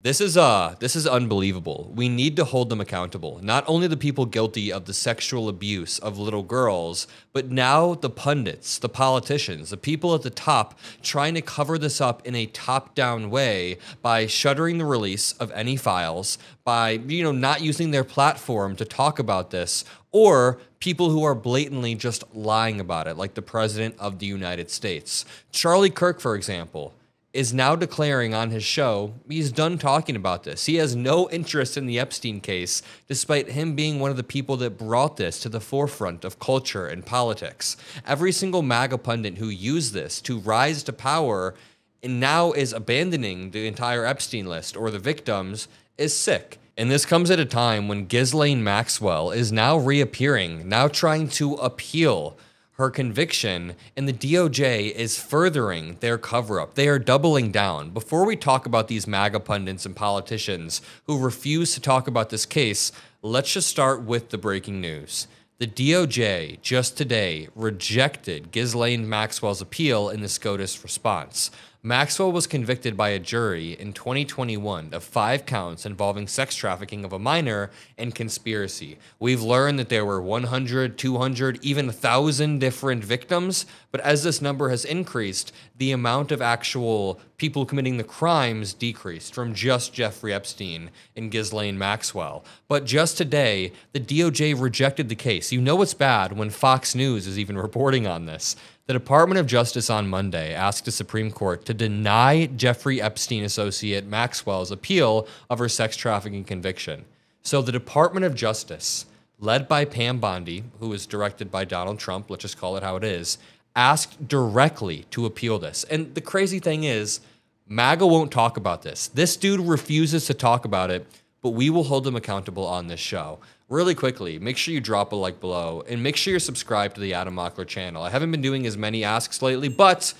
This is unbelievable. We need to hold them accountable. Not only the people guilty of the sexual abuse of little girls, but now the pundits, the politicians, the people at the top trying to cover this up in a top-down way by shuttering the release of any files, by not using their platform to talk about this, or people who are blatantly just lying about it, like the President of the United States. Charlie Kirk, for example, is now declaring on his show he's done talking about this. He has no interest in the Epstein case, despite him being one of the people that brought this to the forefront of culture and politics. Every single MAGA pundit who used this to rise to power and now is abandoning the entire Epstein list or the victims is sick. And this comes at a time when Ghislaine Maxwell is now reappearing, now trying to appeal her conviction, and the DOJ is furthering their cover-up. They are doubling down. Before we talk about these MAGA pundits and politicians who refuse to talk about this case, let's just start with the breaking news. The DOJ just today rejected Ghislaine Maxwell's appeal in the SCOTUS response. Maxwell was convicted by a jury in 2021 of 5 counts involving sex trafficking of a minor and conspiracy. We've learned that there were 100, 200, even 1,000 different victims, but as this number has increased, the amount of actual people committing the crimes decreased from just Jeffrey Epstein and Ghislaine Maxwell. But just today, the DOJ rejected the case. You know it's bad when Fox News is even reporting on this. The Department of Justice on Monday asked the Supreme Court to deny Jeffrey Epstein associate Maxwell's appeal of her sex trafficking conviction. So the Department of Justice, led by Pam Bondi, who is directed by Donald Trump, let's just call it how it is, asked directly to appeal this. And the crazy thing is, MAGA won't talk about this. This dude refuses to talk about it, but we will hold him accountable on this show. Really quickly, make sure you drop a like below, and make sure you're subscribed to the Adam Mockler channel. I haven't been doing as many asks lately, but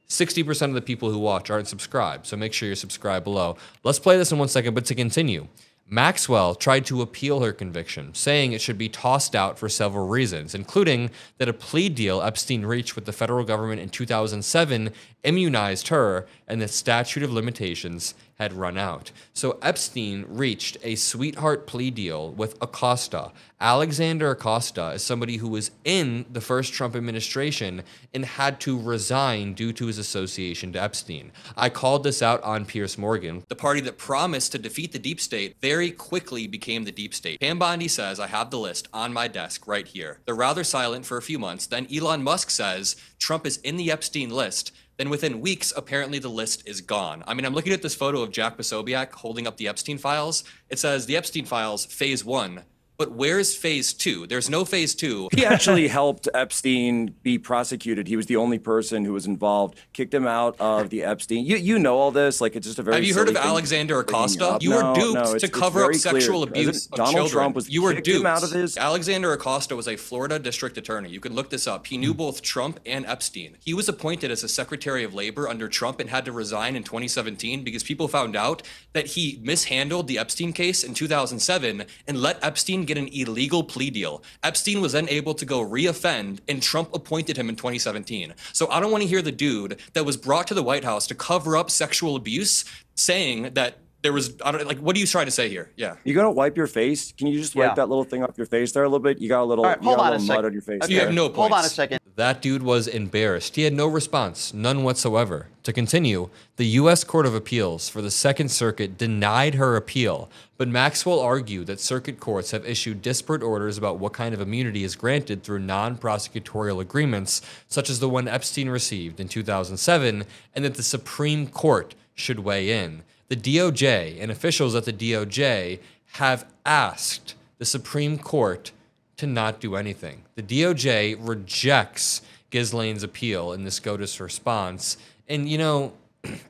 60% of the people who watch aren't subscribed, so make sure you're subscribed below. Let's play this in 1 second, but to continue. Maxwell tried to appeal her conviction, saying it should be tossed out for several reasons, including that a plea deal Epstein reached with the federal government in 2007 immunized her, and the statute of limitations had run out. So Epstein reached a sweetheart plea deal with Aosta. Alexander Aosta is somebody who was in the first Trump administration and had to resign due to his association to Epstein. I called this out on Piers Morgan. The party that promised to defeat the deep state very quickly became the deep state. Pam Bondi says, I have the list on my desk right here. They're rather silent for a few months. Then Elon Musk says Trump is in the Epstein list. Then within weeks, apparently the list is gone. I mean, I'm looking at this photo of Jack Posobiec holding up the Epstein files. It says the Epstein files, phase 1. But where's phase 2? There's no phase 2. He actually helped Epstein be prosecuted. He was the only person who was involved, kicked him out of the Epstein. You know all this, like it's just a very. Have you heard of Alexander Aosta? You were duped to cover up sexual abuse of Donald children. Trump was you were kicked duped. him out of his. Alexander Aosta was a Florida district attorney. You can look this up. He knew both Trump and Epstein. He was appointed as a Secretary of Labor under Trump and had to resign in 2017 because people found out that he mishandled the Epstein case in 2007 and let Epstein get an illegal plea deal. Epstein was then able to go re-offend, and Trump appointed him in 2017. So I don't want to hear the dude that was brought to the White House to cover up sexual abuse saying that there was, I don't like, what are you trying to say here? Yeah. You gotta wipe your face. Can you just wipe that little thing off your face there a little bit? You got a little, right, you got a little a mud on your face. You have no points. Hold on a second. That dude was embarrassed. He had no response, none whatsoever. To continue, the U.S. Court of Appeals for the Second Circuit denied her appeal, but Maxwell argued that circuit courts have issued disparate orders about what kind of immunity is granted through non-prosecutorial agreements, such as the one Epstein received in 2007, and that the Supreme Court should weigh in. The DOJ and officials at the DOJ have asked the Supreme Court to not do anything. The DOJ rejects Ghislaine's appeal in the SCOTUS response. And, you know,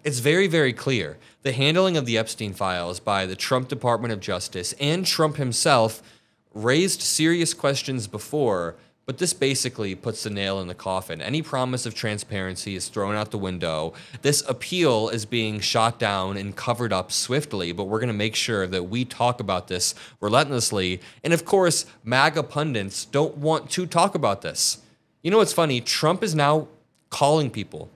it's very, very clear. The handling of the Epstein files by the Trump Department of Justice and Trump himself raised serious questions before, but this basically puts the nail in the coffin. Any promise of transparency is thrown out the window. This appeal is being shot down and covered up swiftly, but we're going to make sure that we talk about this relentlessly. And of course, MAGA pundits don't want to talk about this. You know what's funny? Trump is now calling people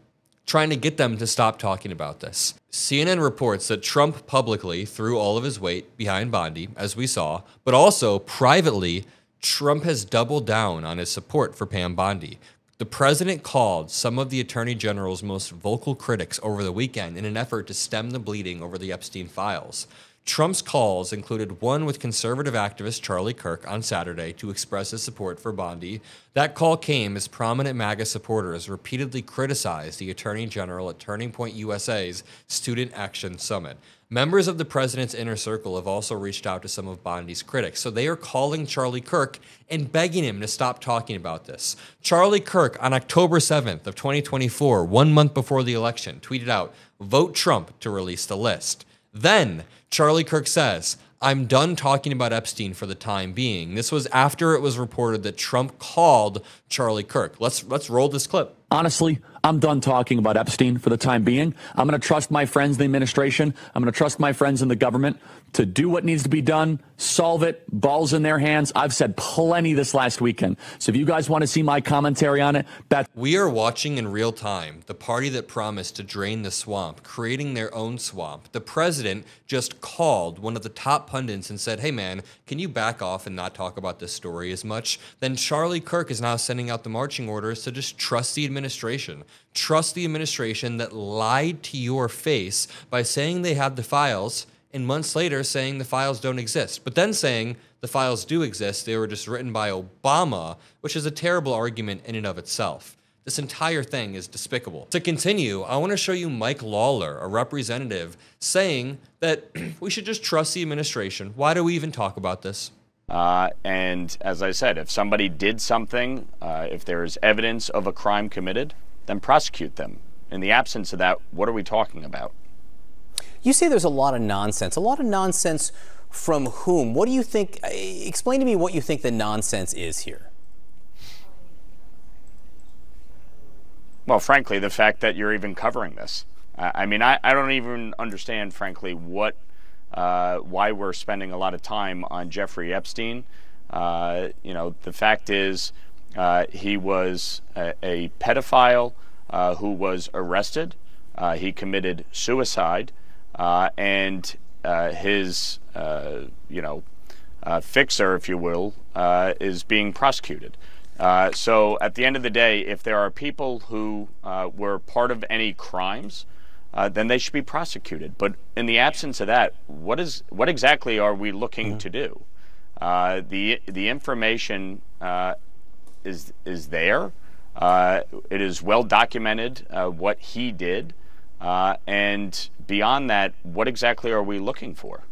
trying to get them to stop talking about this. CNN reports that Trump publicly threw all of his weight behind Bondi, as we saw, but also privately, Trump has doubled down on his support for Pam Bondi. The president called some of the attorney general's most vocal critics over the weekend in an effort to stem the bleeding over the Epstein files. Trump's calls included one with conservative activist Charlie Kirk on Saturday to express his support for Bondi. That call came as prominent MAGA supporters repeatedly criticized the Attorney General at Turning Point USA's Student Action Summit. Members of the president's inner circle have also reached out to some of Bondi's critics, so they are calling Charlie Kirk and begging him to stop talking about this. Charlie Kirk, on October 7th of 2024, 1 month before the election, tweeted out, "Vote Trump to release the list." Then, Charlie Kirk says, "I'm done talking about Epstein for the time being." This was after it was reported that Trump called Charlie Kirk. Let's roll this clip. Honestly, I'm done talking about Epstein for the time being. I'm going to trust my friends in the administration. I'm going to trust my friends in the government to do what needs to be done, solve it, balls in their hands. I've said plenty this last weekend. So if you guys want to see my commentary on it, We are watching in real time the party that promised to drain the swamp, creating their own swamp. The president just called one of the top pundits and said, "Hey man, can you back off and not talk about this story as much?" Then Charlie Kirk is now sending out the marching orders to just trust the administration. Trust the administration that lied to your face by saying they had the files and months later saying the files don't exist, but then saying the files do exist, they were just written by Obama, which is a terrible argument in and of itself. This entire thing is despicable. To continue, I want to show you Mike Lawler, a representative, saying that we should just trust the administration. Why do we even talk about this? And as I said, if somebody did something, if there is evidence of a crime committed, then prosecute them. In the absence of that, what are we talking about? You say there's a lot of nonsense. A lot of nonsense from whom? What do you think? Explain to me what you think the nonsense is here. Well, frankly, the fact that you're even covering this. I mean, I don't even understand, frankly, why we're spending a lot of time on Jeffrey Epstein. You know, the fact is he was a pedophile who was arrested. He committed suicide, and his, fixer, if you will, is being prosecuted. So at the end of the day, if there are people who were part of any crimes, then they should be prosecuted. But in the absence of that, what exactly are we looking to do? The information is there. It is well documented what he did, and beyond that, what exactly are we looking for?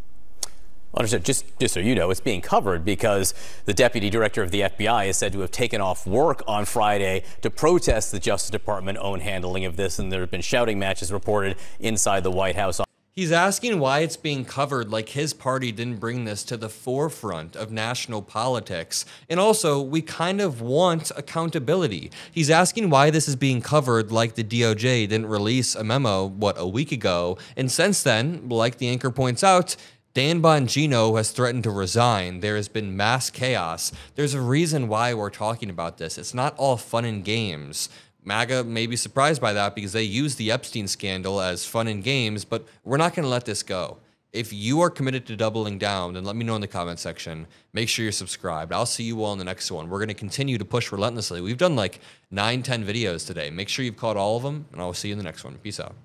Understood. Just so you know, it's being covered because the deputy director of the FBI is said to have taken off work on Friday to protest the Justice Department own handling of this, and there have been shouting matches reported inside the White House. He's asking why it's being covered like his party didn't bring this to the forefront of national politics. And also, we kind of want accountability. He's asking why this is being covered like the DOJ didn't release a memo, a week ago. And since then, like the anchor points out, Dan Bongino has threatened to resign. There has been mass chaos. There's a reason why we're talking about this. It's not all fun and games. MAGA may be surprised by that because they use the Epstein scandal as fun and games, but we're not going to let this go. If you are committed to doubling down, then let me know in the comment section. Make sure you're subscribed. I'll see you all in the next one. We're going to continue to push relentlessly. We've done like 9-10 videos today. Make sure you've caught all of them, and I'll see you in the next one. Peace out.